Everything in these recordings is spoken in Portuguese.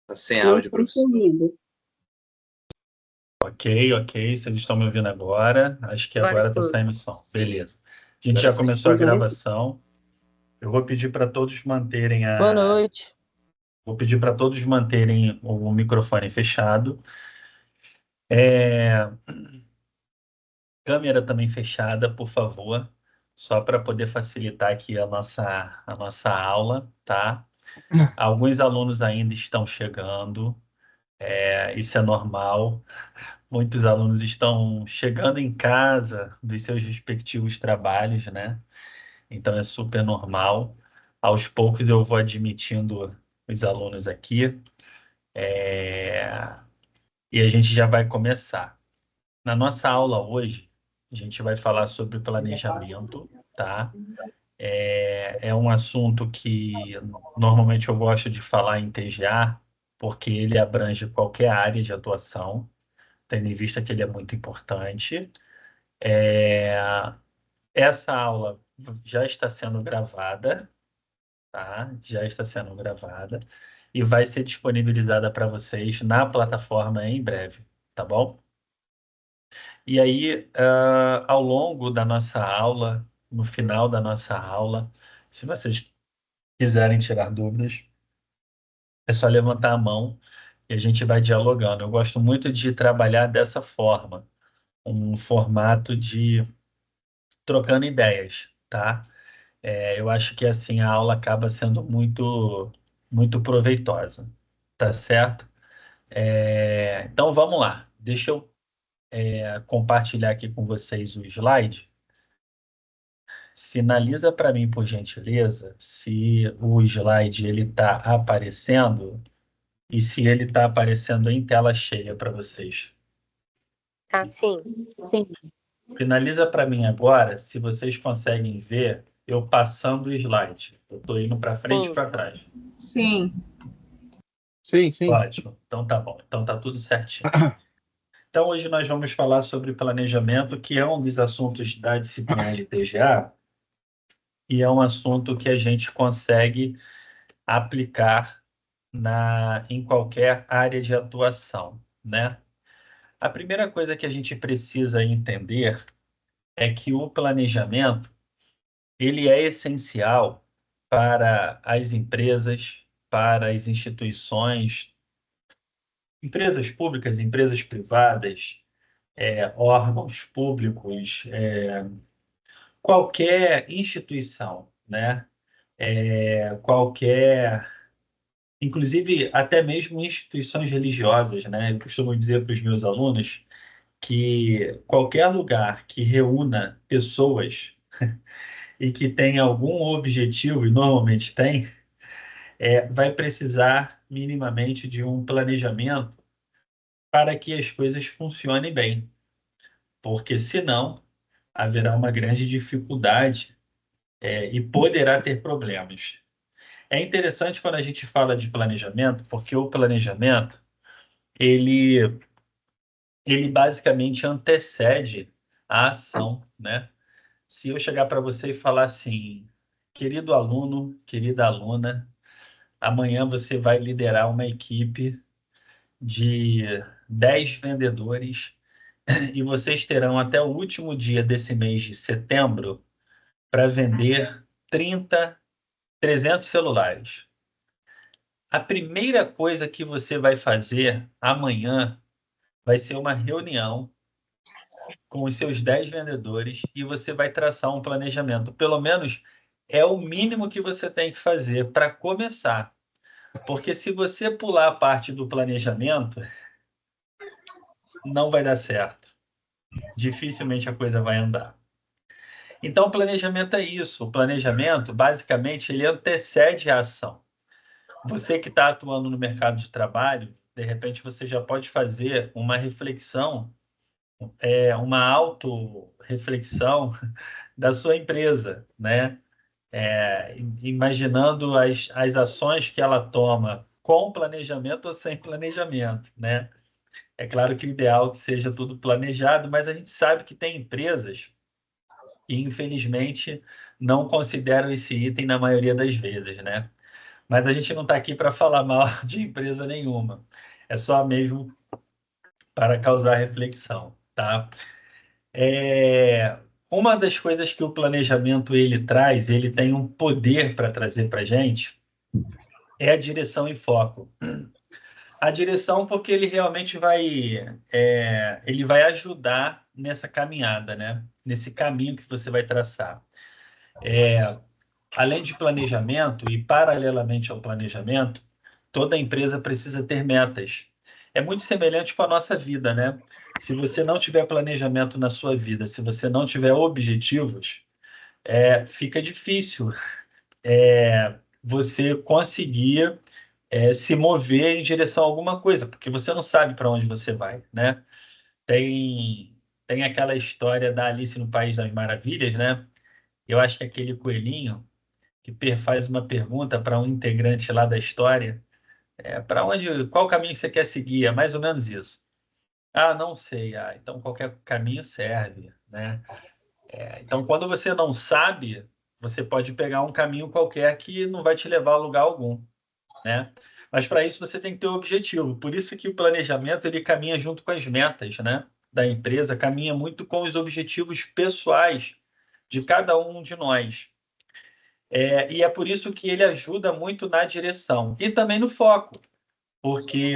Tá sem Não áudio, foi professor. entendido. Ok, ok. Vocês estão me ouvindo agora? Acho que agora está sim. saindo som. Beleza. A gente Agora já sim. começou a Agora sim. gravação. Eu vou pedir para todos manterem Boa noite. Vou pedir para todos manterem o microfone fechado. Câmera também fechada, por favor, só para poder facilitar aqui a nossa aula, tá? Alguns alunos ainda estão chegando, isso é normal. Muitos alunos estão chegando em casa dos seus respectivos trabalhos, né? Então é super normal. Aos poucos eu vou admitindo os alunos aqui, e a gente já vai começar. Na nossa aula hoje, a gente vai falar sobre planejamento, tá? É um assunto que normalmente eu gosto de falar em TGA, porque ele abrange qualquer área de atuação, tendo em vista que ele é muito importante. Essa aula já está sendo gravada, tá? Já está sendo gravada e vai ser disponibilizada para vocês na plataforma em breve, tá bom? E aí, ao longo da nossa aula, no final da nossa aula, se vocês quiserem tirar dúvidas, é só levantar a mão e a gente vai dialogando. Eu gosto muito de trabalhar dessa forma, um formato de trocando ideias, tá? Eu acho que assim a aula acaba sendo muito proveitosa, tá certo? Então vamos lá. Deixa eu compartilhar aqui com vocês o slide. Sinaliza para mim, por gentileza, se o slide ele está aparecendo e se ele está aparecendo em tela cheia para vocês. Tá sim. Sim. Finaliza para mim agora, se vocês conseguem ver eu passando o slide. Eu estou indo para frente e Sim. para trás. Sim. Sim, sim. Ótimo. Então tá bom. Então tá tudo certinho. Então hoje nós vamos falar sobre planejamento, que é um dos assuntos da disciplina de TGA e é um assunto que a gente consegue aplicar em qualquer área de atuação, né? A primeira coisa que a gente precisa entender é que o planejamento ele é essencial para as empresas, para as instituições, empresas públicas, empresas privadas, órgãos públicos, qualquer instituição, né? Qualquer, inclusive até mesmo instituições religiosas, né? Eu costumo dizer para os meus alunos que qualquer lugar que reúna pessoas e que tenha algum objetivo, e normalmente tem, vai precisar minimamente de um planejamento para que as coisas funcionem bem, porque senão haverá uma grande dificuldade, e poderá ter problemas. É interessante quando a gente fala de planejamento, porque o planejamento ele basicamente antecede a ação, né? Se eu chegar para você e falar assim, querido aluno, querida aluna, amanhã você vai liderar uma equipe de 10 vendedores e vocês terão até o último dia desse mês de setembro para vender 300 celulares. A primeira coisa que você vai fazer amanhã vai ser uma reunião com os seus 10 vendedores e você vai traçar um planejamento. Pelo menos é o mínimo que você tem que fazer para começar. Porque se você pular a parte do planejamento, não vai dar certo. Dificilmente a coisa vai andar. Então, o planejamento é isso. O planejamento, basicamente, ele antecede a ação. Você que está atuando no mercado de trabalho, de repente você já pode fazer uma reflexão, uma autorreflexão da sua empresa, né? Imaginando as ações que ela toma com planejamento ou sem planejamento, né? É claro que o ideal é que seja tudo planejado, mas a gente sabe que tem empresas que, infelizmente, não consideram esse item na maioria das vezes, né? Mas a gente não está aqui para falar mal de empresa nenhuma. É só mesmo para causar reflexão, tá? Uma das coisas que o planejamento ele traz, ele tem um poder para trazer para a gente, é a direção e foco. A direção, porque ele realmente ele vai ajudar nessa caminhada, né? Nesse caminho que você vai traçar. Além de planejamento e paralelamente ao planejamento, toda empresa precisa ter metas. É muito semelhante com a nossa vida, né? Se você não tiver planejamento na sua vida, se você não tiver objetivos, fica difícil você conseguir se mover em direção a alguma coisa, porque você não sabe para onde você vai, né? Tem, tem aquela história da Alice no País das Maravilhas, né? Eu acho que aquele coelhinho que faz uma pergunta para um integrante lá da história, qual caminho você quer seguir? É mais ou menos isso. Ah, não sei. Ah, então qualquer caminho serve, né? Então, quando você não sabe, você pode pegar um caminho qualquer que não vai te levar a lugar algum, né? Mas para isso você tem que ter um objetivo. Por isso que o planejamento ele caminha junto com as metas, né? Da empresa, caminha muito com os objetivos pessoais de cada um de nós. E é por isso que ele ajuda muito na direção e também no foco, porque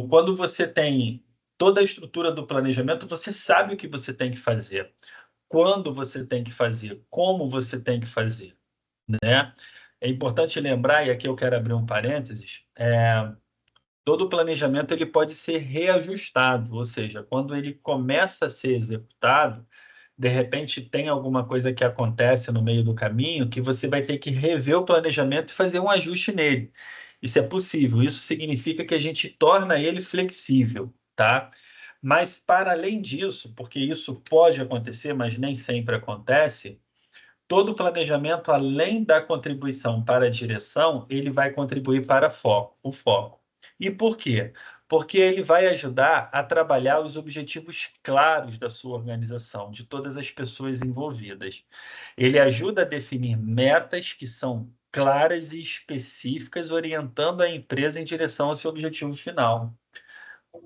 quando você tem toda a estrutura do planejamento, você sabe o que você tem que fazer, quando você tem que fazer, como você tem que fazer, né? É importante lembrar, e aqui eu quero abrir um parênteses, todo o planejamento ele pode ser reajustado, ou seja, quando ele começa a ser executado, de repente tem alguma coisa que acontece no meio do caminho que você vai ter que rever o planejamento e fazer um ajuste nele. Isso é possível. Isso significa que a gente torna ele flexível, tá? Mas para além disso, porque isso pode acontecer, mas nem sempre acontece, todo planejamento, além da contribuição para a direção, ele vai contribuir para o foco. E por quê? Porque ele vai ajudar a trabalhar os objetivos claros da sua organização, de todas as pessoas envolvidas. Ele ajuda a definir metas que são claras e específicas, orientando a empresa em direção ao seu objetivo final.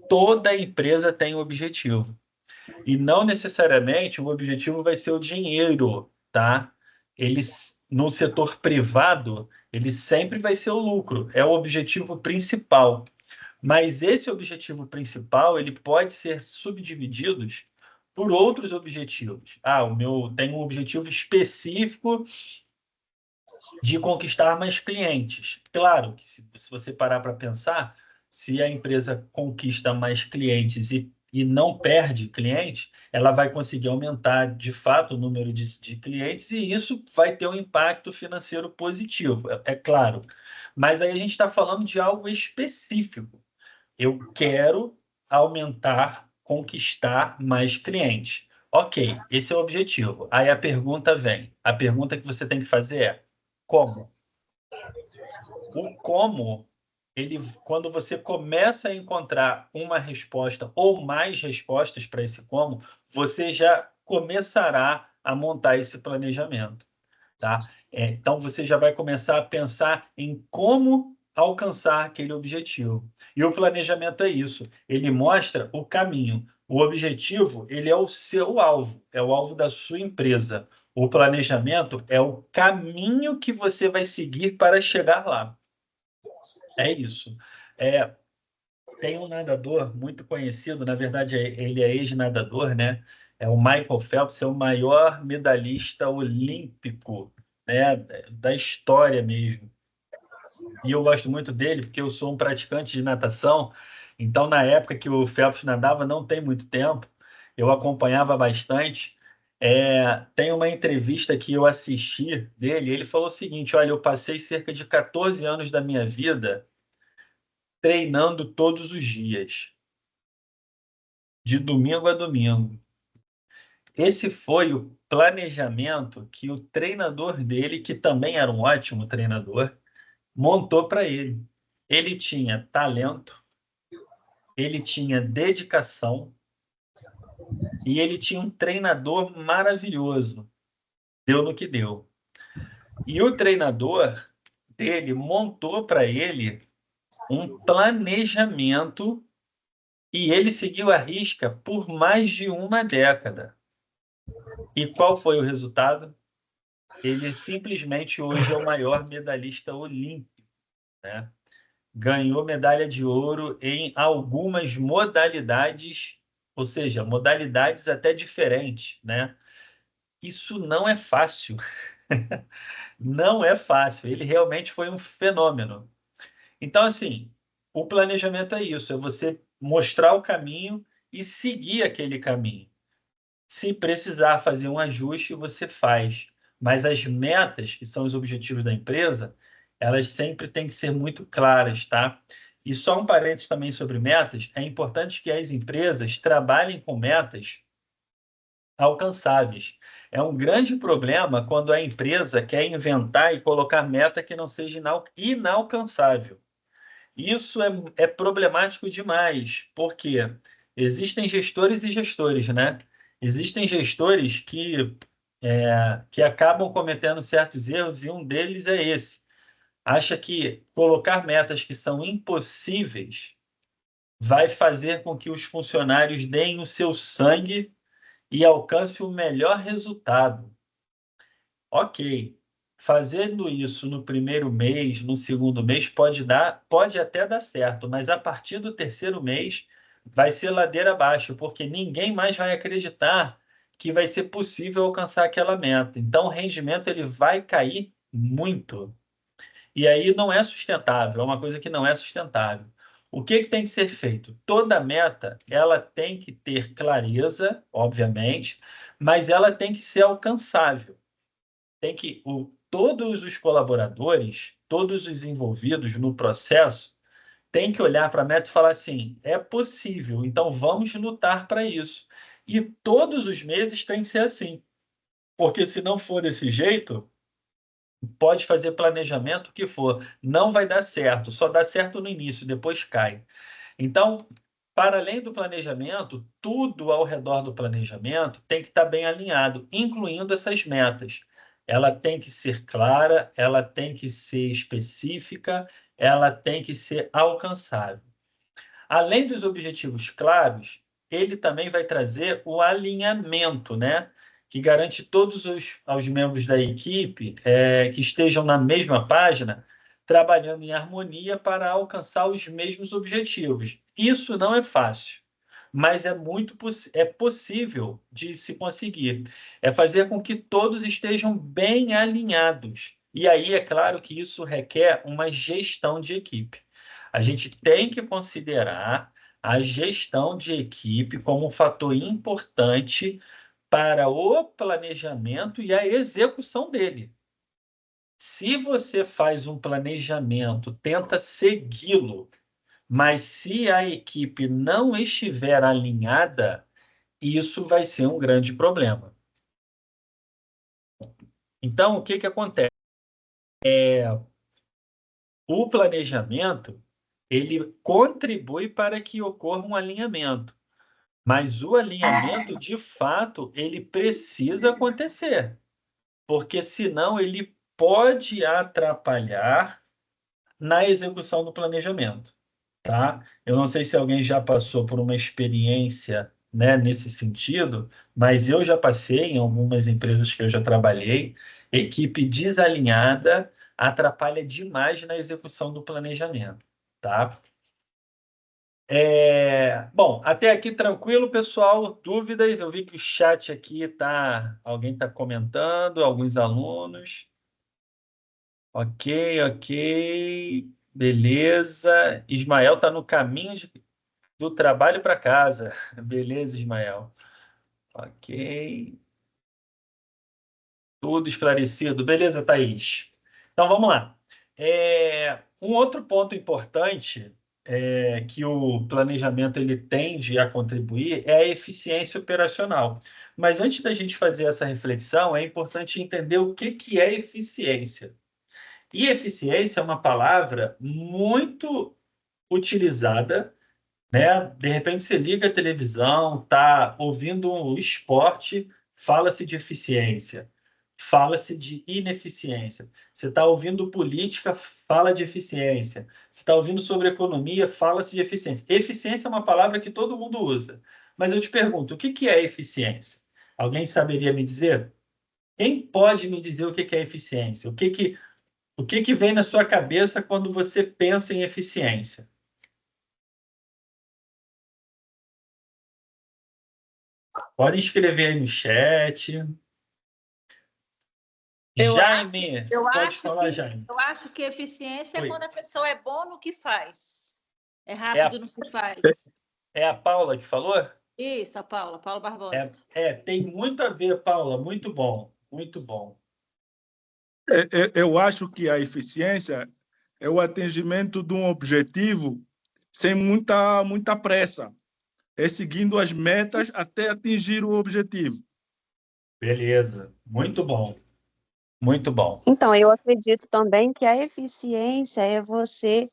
Toda empresa tem um objetivo. E não necessariamente o objetivo vai ser o dinheiro, tá? No setor privado, ele sempre vai ser o lucro, é o objetivo principal. Mas esse objetivo principal, ele pode ser subdividido por outros objetivos. Ah, o meu tem um objetivo específico de conquistar mais clientes. Claro que se você parar para pensar, se a empresa conquista mais clientes e não perde clientes, ela vai conseguir aumentar de fato o número de clientes e isso vai ter um impacto financeiro positivo, é claro. Mas aí a gente está falando de algo específico. Eu quero aumentar, conquistar mais clientes. Ok, esse é o objetivo. Aí a pergunta vem. A pergunta que você tem que fazer é: como? O como, quando você começa a encontrar uma resposta ou mais respostas para esse como, você já começará a montar esse planejamento, tá? Então, você já vai começar a pensar em como alcançar aquele objetivo. E o planejamento é isso, ele mostra o caminho. O objetivo, ele é o seu alvo, é o alvo da sua empresa. O planejamento é o caminho que você vai seguir para chegar lá. É isso. É, Tem um nadador muito conhecido, na verdade, ele é ex-nadador, né? É o Michael Phelps, é o maior medalhista olímpico, né, da história mesmo. E eu gosto muito dele porque eu sou um praticante de natação. Então, na época que o Phelps nadava, não tem muito tempo, eu acompanhava bastante. Tem uma entrevista que eu assisti dele, ele falou o seguinte: olha, eu passei cerca de 14 anos da minha vida treinando todos os dias, de domingo a domingo. Esse foi o planejamento que o treinador dele, que também era um ótimo treinador, montou para ele. Ele tinha talento, ele tinha dedicação e ele tinha um treinador maravilhoso. Deu no que deu. E o treinador dele montou para ele um planejamento e ele seguiu à risca por mais de uma década. E qual foi o resultado? Ele simplesmente hoje é o maior medalhista olímpico, né? Ganhou medalha de ouro em algumas modalidades, ou seja, modalidades até diferentes, né? Isso não é fácil. Não é fácil. Ele realmente foi um fenômeno. Então, assim, o planejamento é isso, é você mostrar o caminho e seguir aquele caminho. Se precisar fazer um ajuste, você faz. Mas as metas, que são os objetivos da empresa, elas sempre têm que ser muito claras, tá? E só um parênteses também sobre metas, é importante que as empresas trabalhem com metas alcançáveis. É um grande problema quando a empresa quer inventar e colocar meta que não seja inalcançável. Isso é problemático demais, porque existem gestores e gestores, né? Existem gestores que acabam cometendo certos erros e um deles é esse. Acha que colocar metas que são impossíveis vai fazer com que os funcionários deem o seu sangue e alcancem o melhor resultado. Ok, fazendo isso no primeiro mês, no segundo mês, pode até dar certo, mas a partir do terceiro mês vai ser ladeira abaixo, porque ninguém mais vai acreditar que vai ser possível alcançar aquela meta. Então, o rendimento ele vai cair muito. E aí não é sustentável, é uma coisa que não é sustentável. O que tem que ser feito? Toda meta, ela tem que ter clareza, obviamente, mas ela tem que ser alcançável. Todos os colaboradores, todos os envolvidos no processo, têm que olhar para a meta e falar assim: é possível, então vamos lutar para isso. E todos os meses tem que ser assim, porque se não for desse jeito, pode fazer planejamento o que for, não vai dar certo, só dá certo no início, depois cai. Então, para além do planejamento, tudo ao redor do planejamento tem que estar bem alinhado, incluindo essas metas. Ela tem que ser clara, ela tem que ser específica, ela tem que ser alcançável. Além dos objetivos claros, ele também vai trazer o alinhamento, né? Que garante todos os membros da equipe que estejam na mesma página, trabalhando em harmonia para alcançar os mesmos objetivos. Isso não é fácil, mas é possível de se conseguir. É fazer com que todos estejam bem alinhados. E aí, é claro que isso requer uma gestão de equipe. A gente tem que considerar a gestão de equipe como um fator importante para o planejamento e a execução dele. Se você faz um planejamento, tenta segui-lo, mas se a equipe não estiver alinhada, isso vai ser um grande problema. Então, o que acontece? O planejamento, ele contribui para que ocorra um alinhamento, mas o alinhamento, de fato, ele precisa acontecer, porque senão ele pode atrapalhar na execução do planejamento, tá? Eu não sei se alguém já passou por uma experiência, né, nesse sentido, mas eu já passei em algumas empresas que eu já trabalhei, equipe desalinhada atrapalha demais na execução do planejamento, tá? Bom, até aqui tranquilo, pessoal. Dúvidas? Eu vi que o chat aqui alguém está comentando, alguns alunos. Ok, ok. Beleza. Ismael está no caminho do trabalho para casa. Beleza, Ismael. Ok. Tudo esclarecido. Beleza, Thaís. Então vamos lá. Um outro ponto importante que o planejamento ele tende a contribuir é a eficiência operacional. Mas antes da gente fazer essa reflexão, é importante entender o que é eficiência. E eficiência é uma palavra muito utilizada, né? De repente você liga a televisão, está ouvindo um esporte, fala-se de eficiência. fala-se de ineficiência. Você está ouvindo política, fala de eficiência. Você está ouvindo sobre economia, fala-se de eficiência. Eficiência é uma palavra que todo mundo usa. Mas eu te pergunto, o que é eficiência? Alguém saberia me dizer? Quem pode me dizer o que é eficiência? O que vem na sua cabeça quando você pensa em eficiência? Pode escrever aí no chat. Eu Jaime, eu pode acho falar, que, Jaime. eu acho que eficiência Oi. é quando a pessoa é boa no que faz. É a- rápido no que faz. É a Paula que falou? Isso, a Paula Barbosa. Tem muito a ver, Paula. Muito bom, muito bom. Eu acho que a eficiência é o atingimento de um objetivo sem muita pressa. É seguindo as metas até atingir o objetivo. Beleza, muito bom, muito bom. Então, eu acredito também que a eficiência é você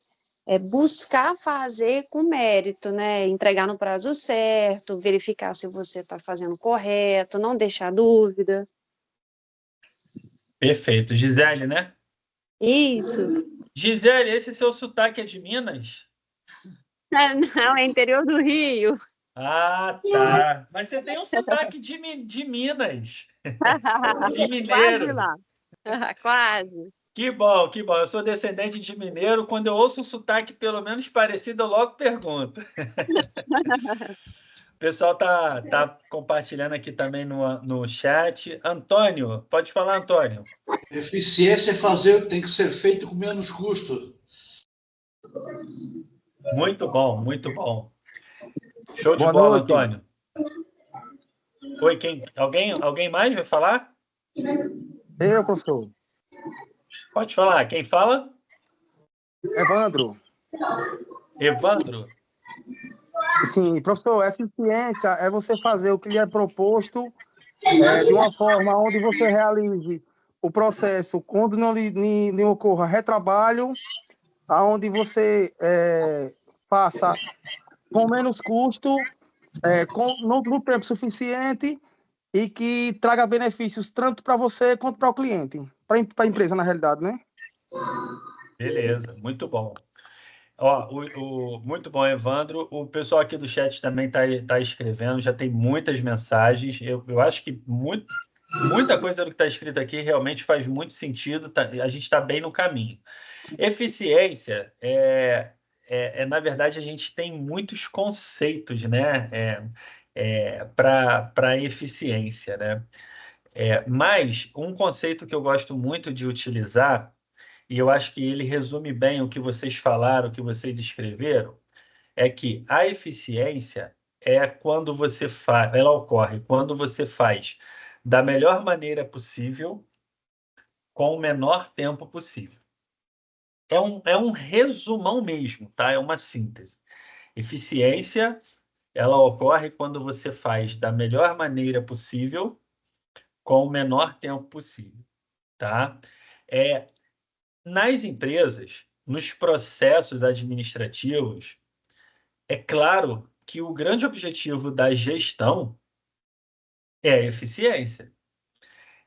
buscar fazer com mérito, né? Entregar no prazo certo, verificar se você está fazendo correto, não deixar dúvida. Perfeito. Gisele, né? Isso. Gisele, esse seu sotaque é de Minas? Não, é interior do Rio. Ah, tá. Mas você tem um sotaque de Minas, de Quase mineiro. lá. Quase. Que bom, que bom. Eu sou descendente de mineiro. Quando eu ouço um sotaque pelo menos parecido, eu logo pergunto. O pessoal tá compartilhando aqui também no chat. Antônio, pode falar, Antônio. Eficiência é fazer o que tem que ser feito com menos custo. Muito bom, muito bom. Show de Boa bola, noite. Antônio. Oi, alguém mais vai falar? Eu, professor. Pode falar. Quem fala? Evandro. Evandro. Sim, professor, eficiência é você fazer o que lhe é proposto de uma forma onde você realize o processo quando não lhe ocorra retrabalho, aonde você faça com menos custo, no tempo suficiente e que traga benefícios tanto para você quanto para o cliente, para a empresa, na realidade, né? Beleza, muito bom. Ó, muito bom, Evandro. O pessoal aqui do chat também tá escrevendo, já tem muitas mensagens. Eu acho que muita coisa do que está escrito aqui realmente faz muito sentido. A gente está bem no caminho. Eficiência na verdade, a gente tem muitos conceitos, né? Para eficiência, né? Mas um conceito que eu gosto muito de utilizar, e eu acho que ele resume bem o que vocês falaram, o que vocês escreveram, é que a eficiência é quando você faz, ela ocorre quando você faz da melhor maneira possível, com o menor tempo possível. É um resumão mesmo, tá? É uma síntese. Eficiência, ela ocorre quando você faz da melhor maneira possível, com o menor tempo possível, tá? Nas empresas, nos processos administrativos, é claro que o grande objetivo da gestão é a eficiência.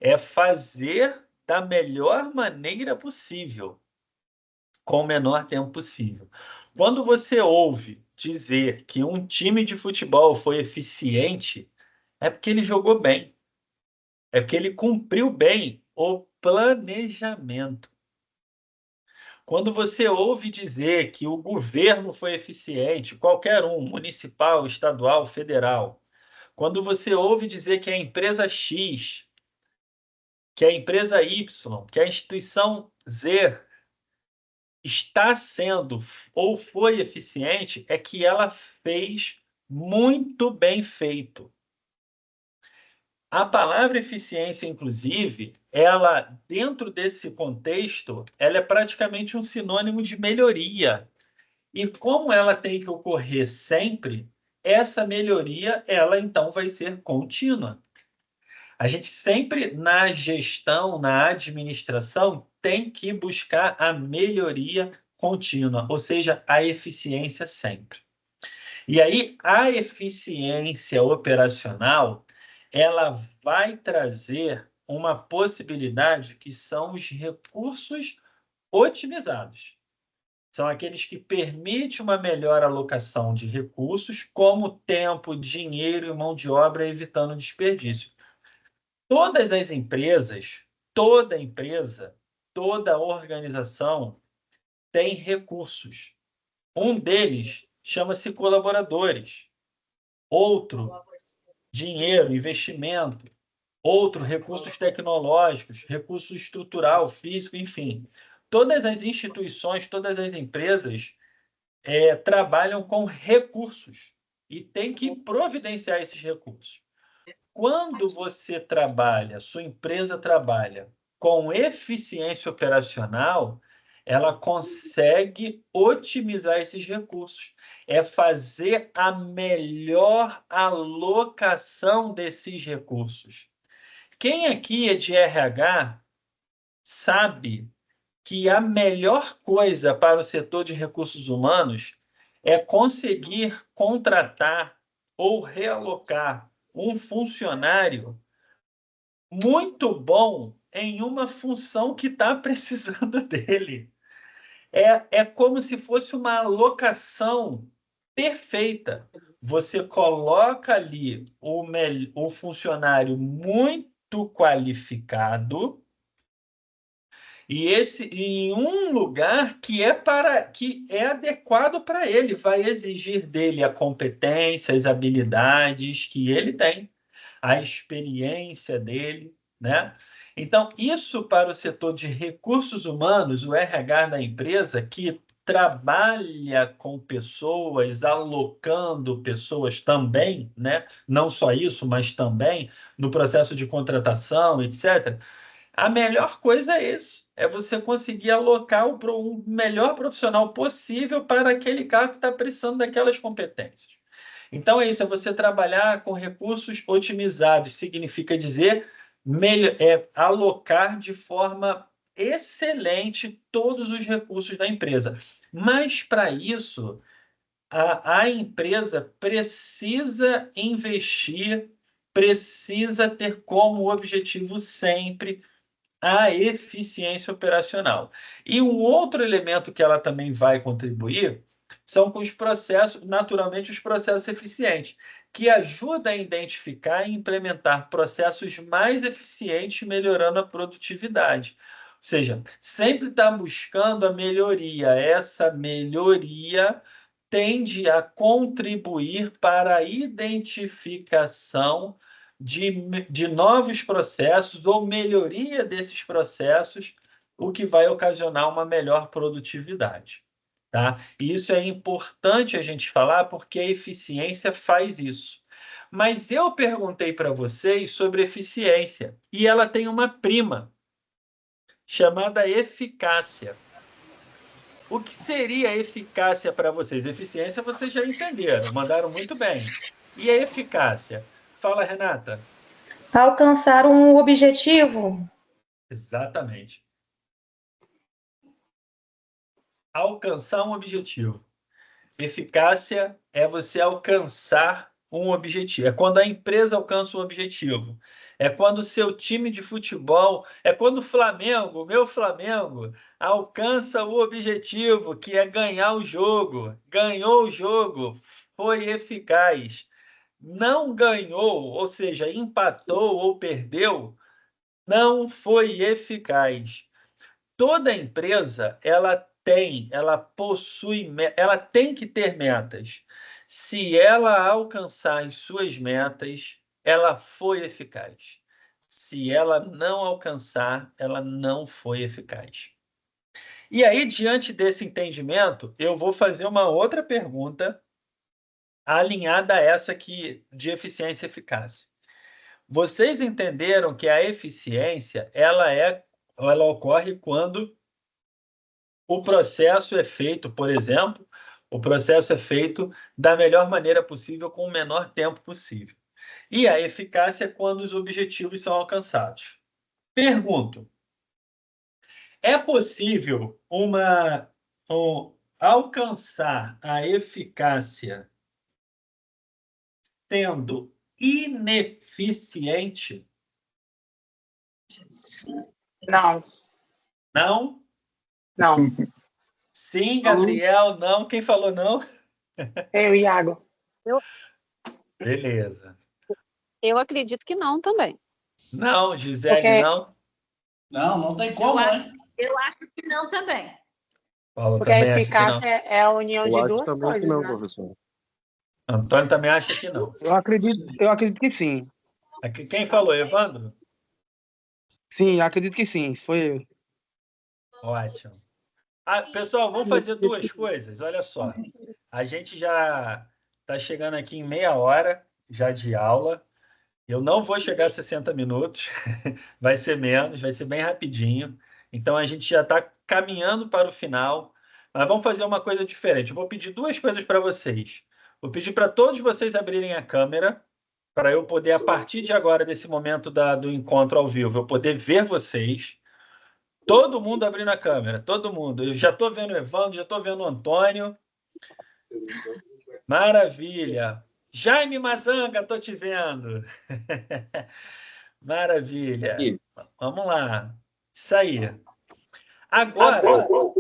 É fazer da melhor maneira possível, com o menor tempo possível. Quando você ouve dizer que um time de futebol foi eficiente, é porque ele jogou bem. É porque ele cumpriu bem o planejamento. Quando você ouve dizer que o governo foi eficiente, qualquer um, municipal, estadual, federal, quando você ouve dizer que a empresa X, que a empresa Y, que a instituição Z está sendo ou foi eficiente, é que ela fez muito bem feito. A palavra eficiência, inclusive, ela, dentro desse contexto, ela é praticamente um sinônimo de melhoria. E como ela tem que ocorrer sempre, essa melhoria, ela então vai ser contínua. A gente sempre, na gestão, na administração, tem que buscar a melhoria contínua, ou seja, a eficiência sempre. E aí, a eficiência operacional, ela vai trazer uma possibilidade que são os recursos otimizados. São aqueles que permitem uma melhor alocação de recursos, como tempo, dinheiro e mão de obra, evitando desperdício. Todas as empresas, toda empresa, toda organização tem recursos. Um deles chama-se colaboradores. Outro, dinheiro, investimento. Outro, recursos tecnológicos, recurso estrutural, físico, enfim. Todas as instituições, todas as empresas trabalham com recursos e tem que providenciar esses recursos. Quando você trabalha, sua empresa trabalha com eficiência operacional, ela consegue otimizar esses recursos. É fazer a melhor alocação desses recursos. Quem aqui é de RH sabe que a melhor coisa para o setor de recursos humanos é conseguir contratar ou realocar um funcionário muito bom em uma função que está precisando dele. É como se fosse uma alocação perfeita. Você coloca ali o funcionário muito qualificado e esse em um lugar que é adequado para ele, vai exigir dele a competência, as habilidades que ele tem, a experiência dele, né? Então, isso para o setor de recursos humanos, o RH da empresa, que trabalha com pessoas, alocando pessoas também, né? Não só isso, mas também no processo de contratação, etc. A melhor coisa é isso, é você conseguir alocar o melhor profissional possível para aquele cargo que está precisando daquelas competências. Então é isso, é você trabalhar com recursos otimizados, significa dizer alocar de forma excelente todos os recursos da empresa. Mas para isso, a empresa precisa investir, precisa ter como objetivo sempre a eficiência operacional. E um outro elemento que ela também vai contribuir são com os processos, naturalmente, os processos eficientes, que ajuda a identificar e implementar processos mais eficientes, melhorando a produtividade. Ou seja, sempre está buscando a melhoria. Essa melhoria tende a contribuir para a identificação de novos processos ou melhoria desses processos, o que vai ocasionar uma melhor produtividade. Tá? E isso é importante a gente falar porque a eficiência faz isso. Mas eu perguntei para vocês sobre eficiência e ela tem uma prima chamada eficácia. O que seria eficácia para vocês? Eficiência vocês já entenderam, mandaram muito bem. E a eficácia? Fala, Renata. Alcançar um objetivo. Exatamente. Alcançar um objetivo. Eficácia é você alcançar um objetivo. É quando a empresa alcança um objetivo. É quando o seu time de futebol, é quando o Flamengo, o meu Flamengo, alcança o objetivo, que é ganhar o jogo. Ganhou o jogo, foi eficaz. Não ganhou, ou seja, empatou ou perdeu, não foi eficaz. Toda empresa, ela possui, ela tem que ter metas. Se ela alcançar as suas metas, ela foi eficaz. Se ela não alcançar, ela não foi eficaz. E aí, diante desse entendimento, eu vou fazer uma outra pergunta alinhada a essa aqui de eficiência e eficácia. Vocês entenderam que a eficiência, ela ocorre quando o processo é feito, por exemplo, o processo é feito da melhor maneira possível, com o menor tempo possível. E a eficácia é quando os objetivos são alcançados. Pergunto: é possível alcançar a eficácia sendo ineficiente? Não, Não? não. Sim, Gabriel, não. Quem falou não? Eu, Iago. Beleza. Eu acredito que não também. Não, Gisele, Porque- não. Não, não tem como, né? Eu acho que não também. Paulo Porque a também acha que não. eficácia é a união Eu de acho duas também que coisas, não, né? professor. Antônio também acha que não. Eu acredito que sim. Quem falou, Evandro? Sim, acredito que sim. Foi eu. Ótimo. Pessoal, vamos fazer duas coisas. Olha só. A gente já está chegando aqui em meia hora já de aula. Eu não vou chegar a 60 minutos. Vai ser menos, vai ser bem rapidinho. Então, a gente já está caminhando para o final. Mas vamos fazer uma coisa diferente. Eu vou pedir duas coisas para vocês. Vou pedir para todos vocês abrirem a câmera para eu poder, a partir de agora, desse momento do encontro ao vivo, eu poder ver vocês. Todo mundo abrindo a câmera, todo mundo. Eu já estou vendo o Evandro, já estou vendo o Antônio. Maravilha. Jaime Mazanga, estou te vendo. Maravilha. Vamos lá. Isso aí. Agora,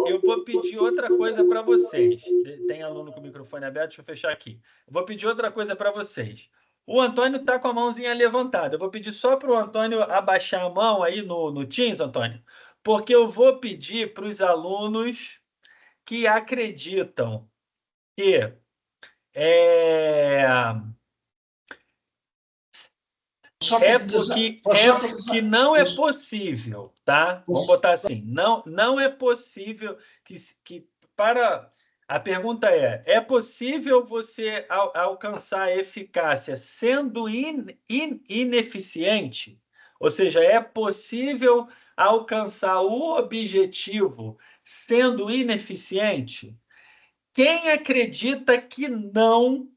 eu vou pedir outra coisa para vocês. Tem aluno com o microfone aberto, deixa eu fechar aqui. Eu vou pedir outra coisa para vocês. O Antônio está com a mãozinha levantada. Eu vou pedir só para o Antônio abaixar a mão aí no Teams, Antônio, porque eu vou pedir para os alunos que acreditam que que não é possível, tá? Vamos botar assim, não é possível que para a pergunta é possível você alcançar a eficácia sendo ineficiente? Ou seja, é possível alcançar o objetivo sendo ineficiente? Quem acredita que não,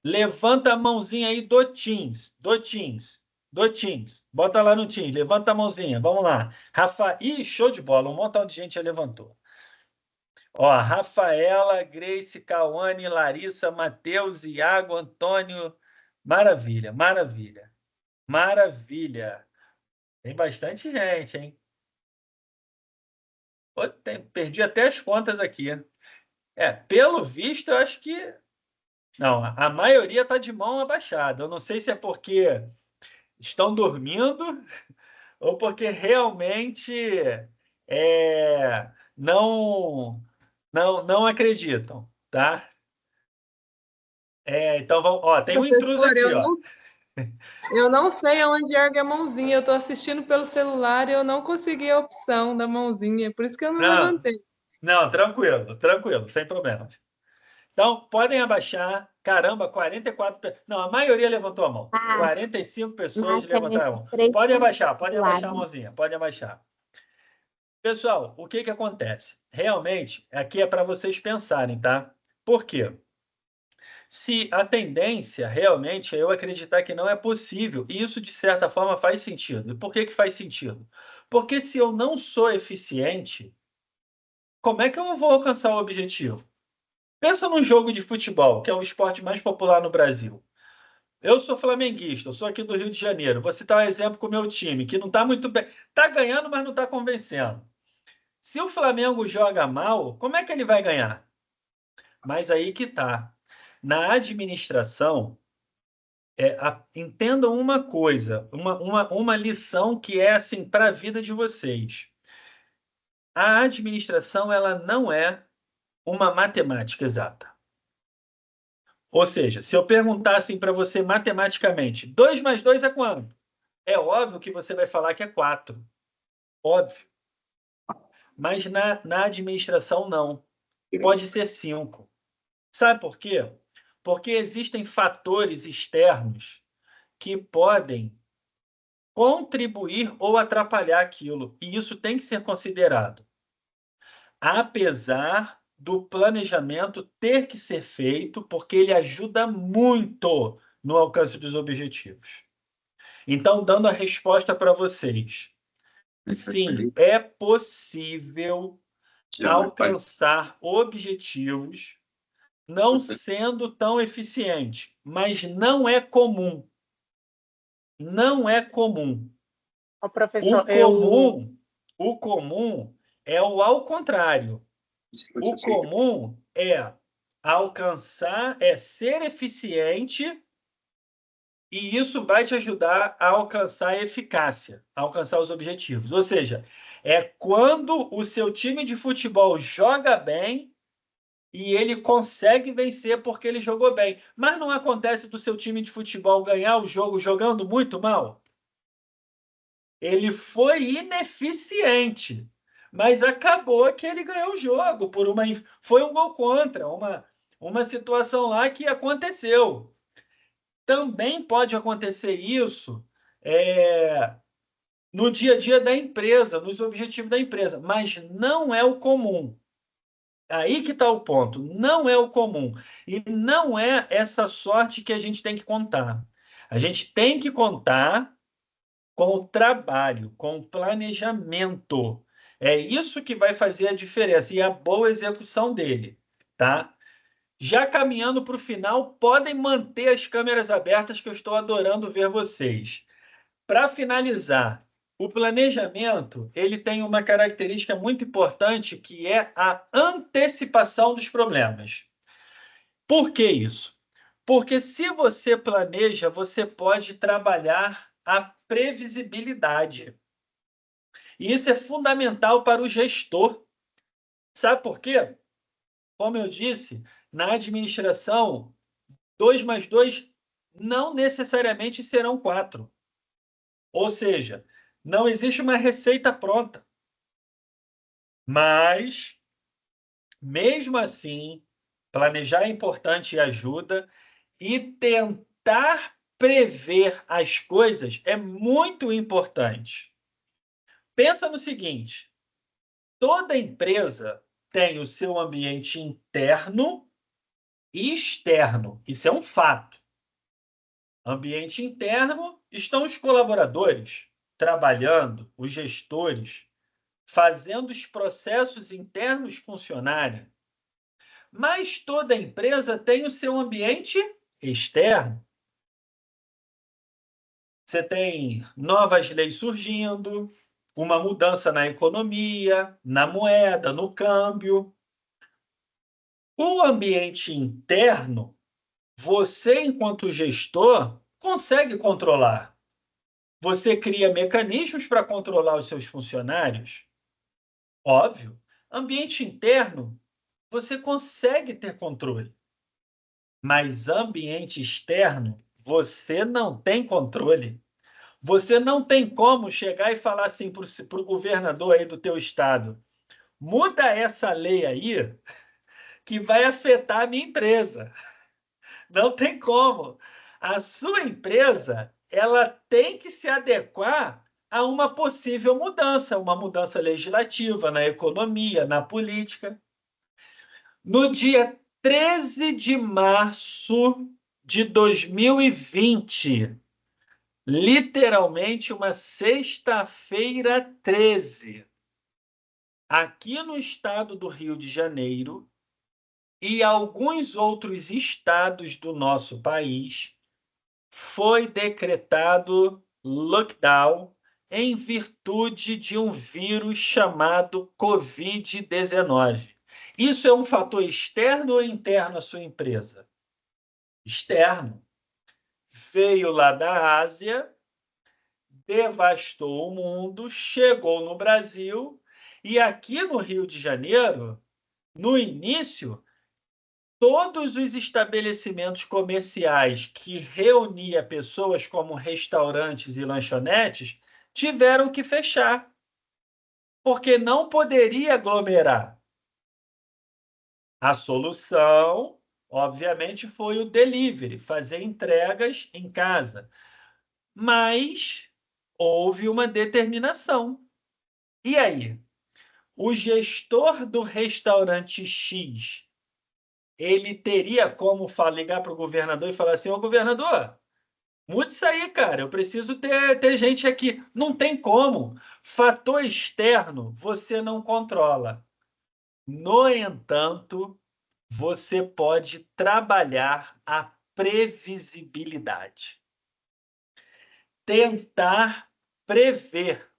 levanta a mãozinha aí do Teams. Bota lá no Teams, levanta a mãozinha. Vamos lá. Ih, show de bola. Um montão de gente já levantou. Ó, Rafaela, Grace, Cauane, Larissa, Matheus, Iago, Antônio. Maravilha, maravilha. Maravilha. Tem bastante gente, hein? Perdi até as contas aqui. Pelo visto, eu acho que... Não, a maioria está de mão abaixada. Eu não sei se é porque estão dormindo ou porque realmente não acreditam, tá? Então, vamos, ó, tem um intruso aqui, ó. Eu não sei onde ergue a mãozinha. Eu estou assistindo pelo celular e eu não consegui a opção da mãozinha. Por isso que eu não levantei. Não, tranquilo, sem problemas. Então, podem abaixar. Caramba, 44... Não, a maioria levantou a mão. 45 pessoas levantaram a mão. Pode abaixar a mãozinha. Pode abaixar. Pessoal, o que acontece? Realmente, aqui é para vocês pensarem, tá? Por quê? Se a tendência realmente é eu acreditar que não é possível, e isso, de certa forma, faz sentido. E por que faz sentido? Porque se eu não sou eficiente, como é que eu vou alcançar o objetivo? Pensa num jogo de futebol, que é o esporte mais popular no Brasil. Eu sou flamenguista, eu sou aqui do Rio de Janeiro. Vou citar um exemplo com o meu time, que não está muito bem. Está ganhando, mas não está convencendo. Se o Flamengo joga mal, como é que ele vai ganhar? Mas aí que está. Na administração, entendam uma coisa, uma lição que é assim para a vida de vocês. A administração, ela não é uma matemática exata. Ou seja, se eu perguntar assim para você matematicamente, 2 mais 2 é quanto? É óbvio que você vai falar que é 4. Óbvio. Mas na administração, não. Pode ser 5. Sabe por quê? Porque existem fatores externos que podem contribuir ou atrapalhar aquilo. E isso tem que ser considerado. Apesar do planejamento ter que ser feito, porque ele ajuda muito no alcance dos objetivos. Então, dando a resposta para vocês. Sim, é possível alcançar objetivos não sendo tão eficiente, mas não é comum. Não é comum. Ô, professor, eu... O comum é o ao contrário. O comum é alcançar, é ser eficiente, e isso vai te ajudar a alcançar a eficácia, a alcançar os objetivos. Ou seja, é quando o seu time de futebol joga bem e ele consegue vencer porque ele jogou bem. Mas não acontece do seu time de futebol ganhar o jogo jogando muito mal? Ele foi ineficiente, mas acabou que ele ganhou o jogo por foi um gol contra, uma situação lá que aconteceu. Também pode acontecer isso no dia a dia da empresa, nos objetivos da empresa, mas não é o comum. Aí que está o ponto. Não é o comum. E não é essa sorte que a gente tem que contar. A gente tem que contar com o trabalho, com o planejamento. É isso que vai fazer a diferença e a boa execução dele, tá? Já caminhando para o final, podem manter as câmeras abertas que eu estou adorando ver vocês. Para finalizar, o planejamento, ele tem uma característica muito importante que é a antecipação dos problemas. Por que isso? Porque se você planeja, você pode trabalhar a previsibilidade. E isso é fundamental para o gestor. Sabe por quê? Como eu disse, na administração, 2 mais 2 não necessariamente serão 4. Ou seja, não existe uma receita pronta. Mas, mesmo assim, planejar é importante e ajuda, e tentar prever as coisas é muito importante. Pensa no seguinte: toda empresa tem o seu ambiente interno e externo. Isso é um fato. Ambiente interno estão os colaboradores trabalhando, os gestores, fazendo os processos internos funcionarem. Mas toda empresa tem o seu ambiente externo. Você tem novas leis surgindo, uma mudança na economia, na moeda, no câmbio. O ambiente interno, você, enquanto gestor, consegue controlar. Você cria mecanismos para controlar os seus funcionários. Óbvio. Ambiente interno, você consegue ter controle. Mas ambiente externo, você não tem controle. Você não tem como chegar e falar assim para o governador aí do teu estado: muda essa lei aí que vai afetar a minha empresa. Não tem como. A sua empresa, ela tem que se adequar a uma possível mudança, uma mudança legislativa na economia, na política. No dia 13 de março de 2020, literalmente uma sexta-feira 13, aqui no estado do Rio de Janeiro e alguns outros estados do nosso país, foi decretado lockdown em virtude de um vírus chamado Covid-19. Isso é um fator externo ou interno à sua empresa? Externo. Veio lá da Ásia, devastou o mundo, chegou no Brasil e aqui no Rio de Janeiro, no início, todos os estabelecimentos comerciais que reuniam pessoas como restaurantes e lanchonetes tiveram que fechar, porque não poderia aglomerar. A solução, obviamente, foi o delivery, fazer entregas em casa. Mas houve uma determinação. E aí? O gestor do restaurante X, ele teria como ligar para o governador e falar assim: ô governador, mude isso aí, cara, eu preciso ter gente aqui. Não tem como. Fator externo você não controla. No entanto, você pode trabalhar a previsibilidade. Tentar prever.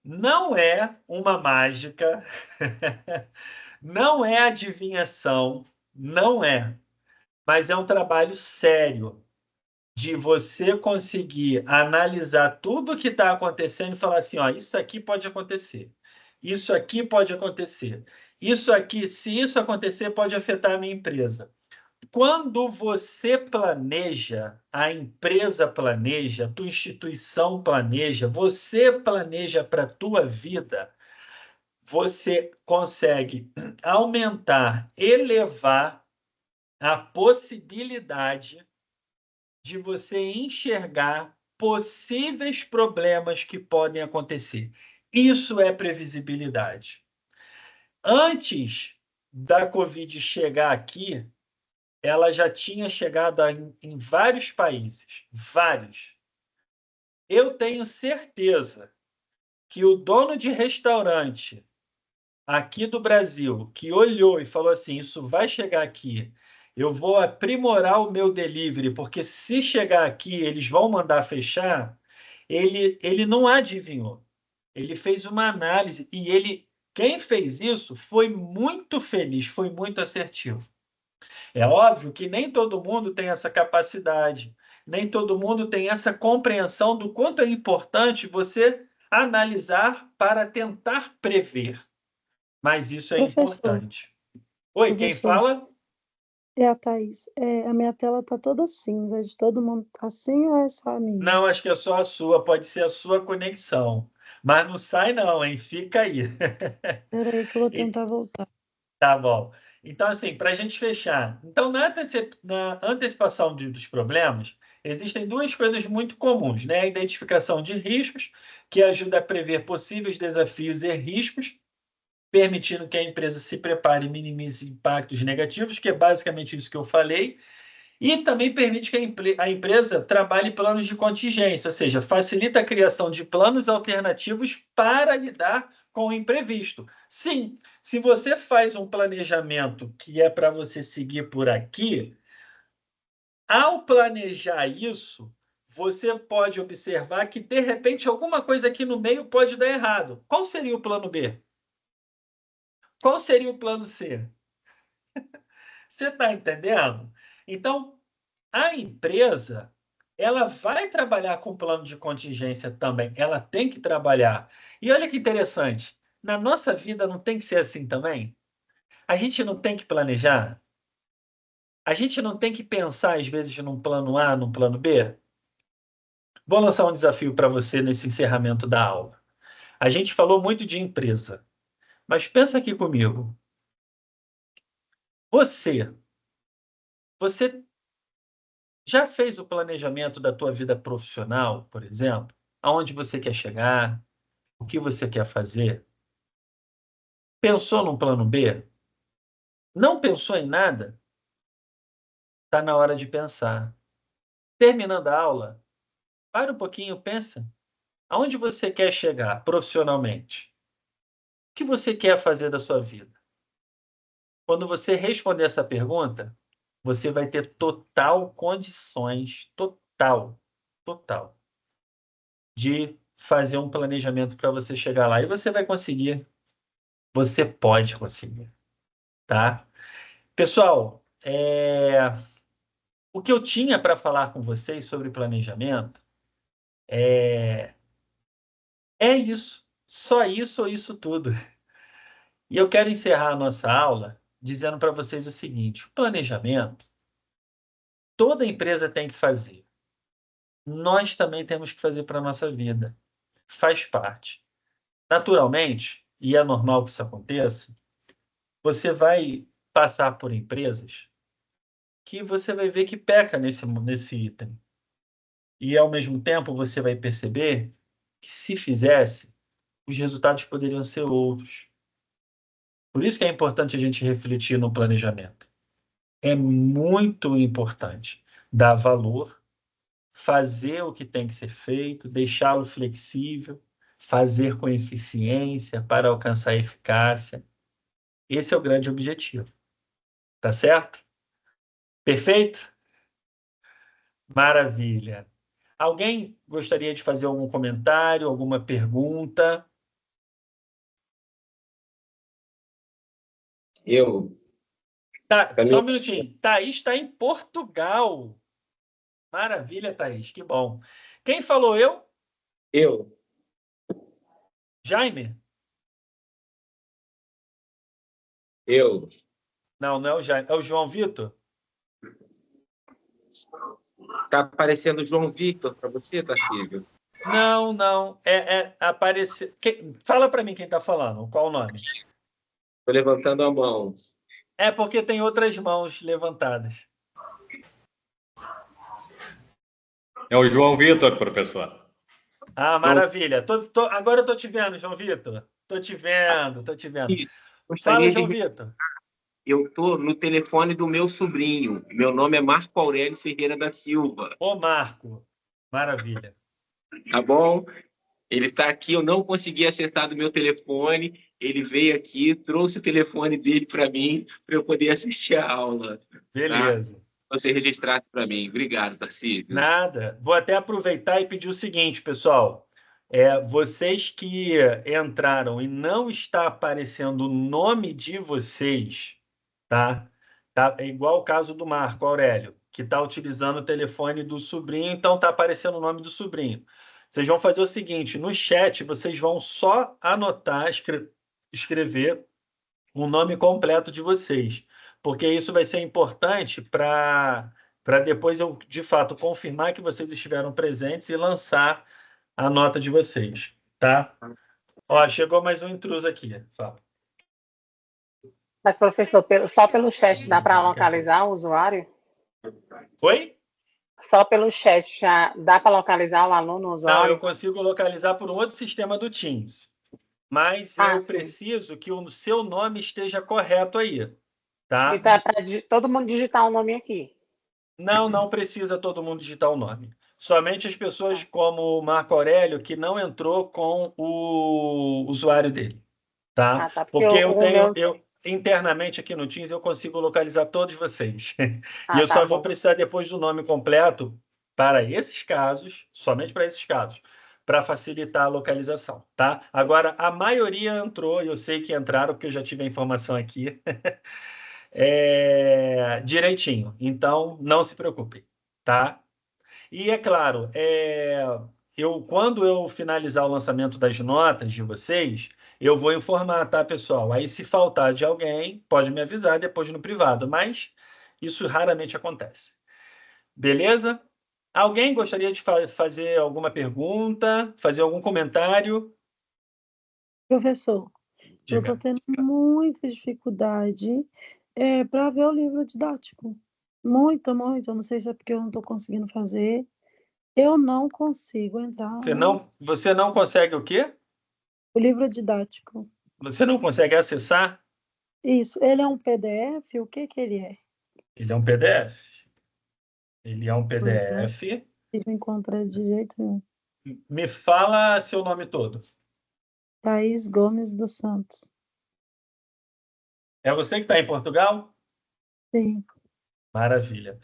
Não é uma mágica, não é adivinhação, não é. Mas é um trabalho sério de você conseguir analisar tudo o que está acontecendo e falar assim, ó, isso aqui pode acontecer, isso aqui pode acontecer, isso aqui, se isso acontecer, pode afetar a minha empresa. Quando você planeja, a empresa planeja, a tua instituição planeja, você planeja para a tua vida, você consegue aumentar, elevar a possibilidade de você enxergar possíveis problemas que podem acontecer. Isso é previsibilidade. Antes da Covid chegar aqui, ela já tinha chegado em vários países, vários. Eu tenho certeza que o dono de restaurante aqui do Brasil, que olhou e falou assim, isso vai chegar aqui, eu vou aprimorar o meu delivery, porque se chegar aqui eles vão mandar fechar, ele não adivinhou. Ele fez uma análise e quem fez isso foi muito feliz, foi muito assertivo. É óbvio que nem todo mundo tem essa capacidade, nem todo mundo tem essa compreensão do quanto é importante você analisar para tentar prever. Mas isso é Professor, importante. Oi, quem professor, fala? é a Thaís. A minha tela tá toda cinza, de todo mundo tá assim ou é só a minha? Não, acho que é só a sua, pode ser a sua conexão. Mas não sai não, hein? Fica aí. Espera aí que eu vou tentar voltar. Tá bom. Então, assim, para a gente fechar. Então, na antecipação dos problemas, existem duas coisas muito comuns, né? A identificação de riscos, que ajuda a prever possíveis desafios e riscos, permitindo que a empresa se prepare e minimize impactos negativos, que é basicamente isso que eu falei. E também permite que a empresa trabalhe planos de contingência, ou seja, facilita a criação de planos alternativos para lidar com o imprevisto. Sim, se você faz um planejamento que é para você seguir por aqui, ao planejar isso, você pode observar que, de repente, alguma coisa aqui no meio pode dar errado. Qual seria o plano B? Qual seria o plano C? Você está entendendo? Então, a empresa, ela vai trabalhar com plano de contingência também. Ela tem que trabalhar. E olha que interessante, na nossa vida não tem que ser assim também? A gente não tem que planejar? A gente não tem que pensar, às vezes, num plano A, num plano B? Vou lançar um desafio para você nesse encerramento da aula. A gente falou muito de empresa, mas pensa aqui comigo. Você já fez o planejamento da tua vida profissional, por exemplo? Aonde você quer chegar? O que você quer fazer? Pensou num plano B? Não pensou em nada? Está na hora de pensar. Terminando a aula, para um pouquinho, pensa. Aonde você quer chegar profissionalmente? O que você quer fazer da sua vida? Quando você responder essa pergunta, você vai ter total condições, total, de fazer um planejamento para você chegar lá. E você vai conseguir. Você pode conseguir, tá? Pessoal, o que eu tinha para falar com vocês sobre planejamento é isso. Só isso ou isso tudo. E eu quero encerrar a nossa aula dizendo para vocês o seguinte: o planejamento, toda empresa tem que fazer. Nós também temos que fazer para a nossa vida. Faz parte. Naturalmente, e é normal que isso aconteça, você vai passar por empresas que você vai ver que peca nesse item. E, ao mesmo tempo, você vai perceber que, se fizesse, os resultados poderiam ser outros. Por isso que é importante a gente refletir no planejamento. É muito importante dar valor, fazer o que tem que ser feito, deixá-lo flexível, fazer com eficiência para alcançar eficácia. Esse é o grande objetivo. Tá certo? Perfeito? Maravilha. Alguém gostaria de fazer algum comentário, alguma pergunta? Eu. Tá, Pra só um mim, minutinho. Thaís está em Portugal. Maravilha, Thaís, que bom. Quem falou eu? eu. Jaime? Eu. Não, não é o Jaime. É o João Vitor? Tá aparecendo João Victor para você, Tarcísio? Não, não. Aparecer. Fala para mim quem está falando. Qual o nome? Estou levantando a mão. É porque tem outras mãos levantadas. É o João Vitor, professor. Ah, maravilha. Agora eu estou te vendo, João Vitor. Estou te vendo, estou te vendo. Fala, Gostaria João de... Vitor. Eu estou no telefone do meu sobrinho. Meu nome é Marco Aurélio Ferreira da Silva. Ô, Marco. Maravilha. Tá bom? Ele está aqui, eu não consegui acertar do meu telefone. Ele veio aqui, trouxe o telefone dele para mim, para eu poder assistir a aula. Beleza. Tá? Você registrasse para mim. Obrigado, Tarcísio. Nada. Vou até aproveitar e pedir o seguinte, pessoal. Vocês que entraram e não está aparecendo o nome de vocês, tá? É igual o caso do Marco Aurélio, que está utilizando o telefone do sobrinho, então está aparecendo o nome do sobrinho. Vocês vão fazer o seguinte, no chat vocês vão só anotar, escrever o nome completo de vocês, porque isso vai ser importante para depois eu, de fato, confirmar que vocês estiveram presentes e lançar a nota de vocês, tá? Ó, chegou mais um intruso aqui. Fala. Mas, professor, só pelo chat dá para localizar o usuário? Oi? Só pelo chat já dá para localizar o aluno, o usuário? Não, eu consigo localizar por um outro sistema do Teams. Mas eu sim. preciso que o seu nome esteja correto aí, tá? Então é para todo mundo digitar o nome aqui. Não precisa todo mundo digitar o nome. Somente as pessoas como o Marco Aurélio que não entrou com o usuário dele, tá? Tá. Porque eu internamente aqui no Teams eu consigo localizar todos vocês. E eu só vou precisar depois do nome completo para esses casos, somente para esses casos, para facilitar a localização, tá? Agora, a maioria entrou, e eu sei que entraram, porque eu já tive a informação aqui, direitinho. Então, não se preocupem, tá? E, é claro, quando eu finalizar o lançamento das notas de vocês, eu vou informar, tá, pessoal? Aí, se faltar de alguém, pode me avisar depois no privado, mas isso raramente acontece. Beleza? Alguém gostaria de fazer alguma pergunta, fazer algum comentário? Professor, eu Diga. estou tendo muita dificuldade para ver o livro didático. Muita. Eu não sei se é porque eu não estou conseguindo fazer. Eu não consigo entrar. Você não consegue o quê? O livro didático. Você não consegue acessar? Isso. Ele é um PDF? O que ele é? Ele é um PDF. Ele é um PDF. Não encontrei de jeito nenhum. Me fala seu nome todo. Thaís Gomes dos Santos. É você que está em Portugal? Sim. Maravilha.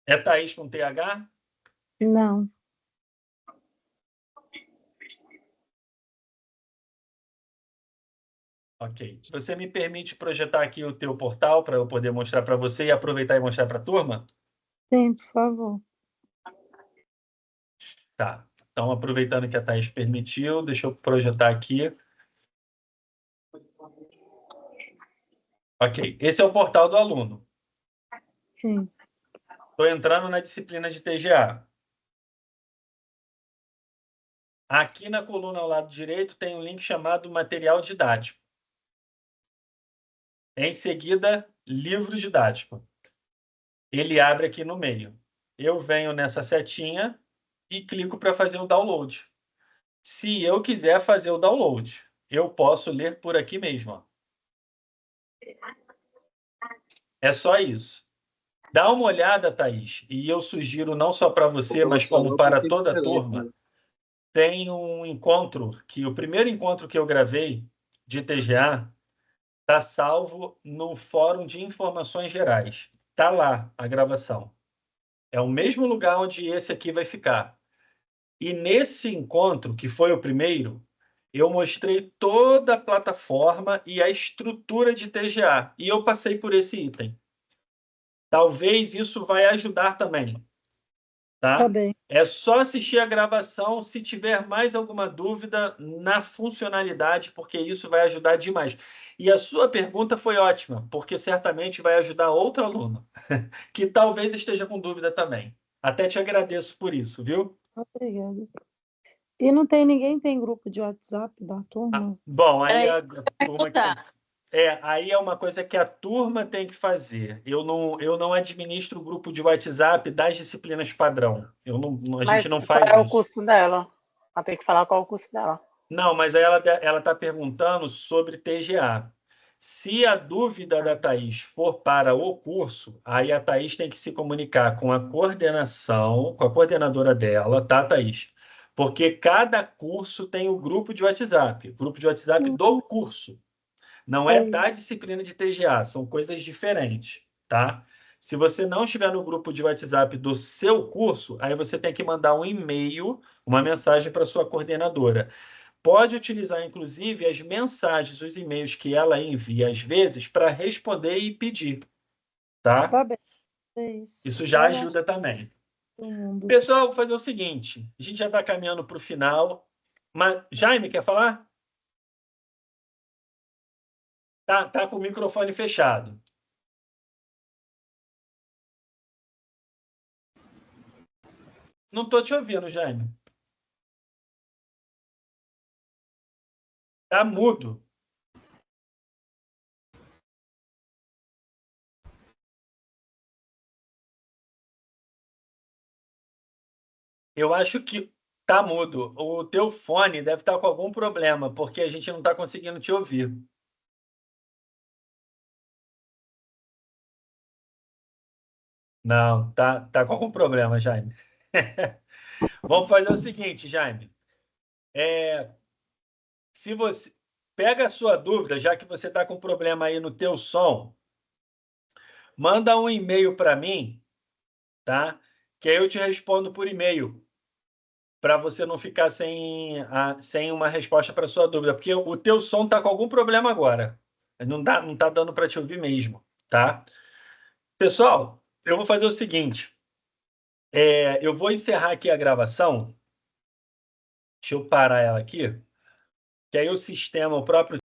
É Thaís com TH? Não. Ok. Você me permite projetar aqui o teu portal para eu poder mostrar para você e aproveitar e mostrar para a turma? Sim, por favor. Tá. Então, aproveitando que a Thaís permitiu, deixa eu projetar aqui. Ok. Esse é o portal do aluno. Sim. Estou entrando na disciplina de TGA. Aqui na coluna ao lado direito tem um link chamado material didático. Em seguida, livro didático. Ele abre aqui no meio. Eu venho nessa setinha e clico para fazer o download. Se eu quiser fazer o download, eu posso ler por aqui mesmo. Ó. É só isso. Dá uma olhada, Thaís, e eu sugiro não só para você, mas como para toda a turma, tem um encontro, que o primeiro encontro que eu gravei de TGA está salvo no Fórum de Informações Gerais. Está lá a gravação. É o mesmo lugar onde esse aqui vai ficar. E nesse encontro, que foi o primeiro, eu mostrei toda a plataforma e a estrutura de TGA. E eu passei por esse item. Talvez isso vai ajudar também. Tá? bem. É só assistir a gravação se tiver mais alguma dúvida na funcionalidade, porque isso vai ajudar demais. E a sua pergunta foi ótima, porque certamente vai ajudar outro aluno, que talvez esteja com dúvida também. Até te agradeço por isso, viu? Obrigada. E não tem ninguém tem grupo de WhatsApp da turma? Bom, aí a Peraí, turma que... aí é uma coisa que a turma tem que fazer. Eu não administro o grupo de WhatsApp das disciplinas padrão. A gente não faz qual é o isso. curso dela? Ela tem que falar qual é o curso dela. Não, mas aí ela está perguntando sobre TGA. Se a dúvida da Thaís for para o curso, aí a Thaís tem que se comunicar com a coordenação, com a coordenadora dela, tá, Thaís? Porque cada curso tem o grupo de WhatsApp, grupo de WhatsApp do curso. Não é da disciplina de TGA, são coisas diferentes, tá? Se você não estiver no grupo de WhatsApp do seu curso, aí você tem que mandar um e-mail, uma mensagem para sua coordenadora. Pode utilizar, inclusive, as mensagens, os e-mails que ela envia às vezes para responder e pedir, tá? Tá bem. É isso. Isso já ajuda também. Pessoal, vou fazer o seguinte, a gente já está caminhando para o final, mas Jaime, quer falar? Tá com o microfone fechado. Não estou te ouvindo, Jaime. Tá mudo. Eu acho que tá mudo. O teu fone deve estar com algum problema, porque a gente não está conseguindo te ouvir. Não, tá com algum problema, Jaime. Vamos fazer o seguinte, Jaime. Se você pega a sua dúvida, já que você está com problema aí no teu som, manda um e-mail para mim, tá? Que aí eu te respondo por e-mail, para você não ficar sem uma resposta para sua dúvida, porque o teu som está com algum problema agora. Não tá dando para te ouvir mesmo, tá? Pessoal, eu vou fazer o seguinte. Eu vou encerrar aqui a gravação. Deixa eu parar ela aqui. Que aí o sistema, o próprio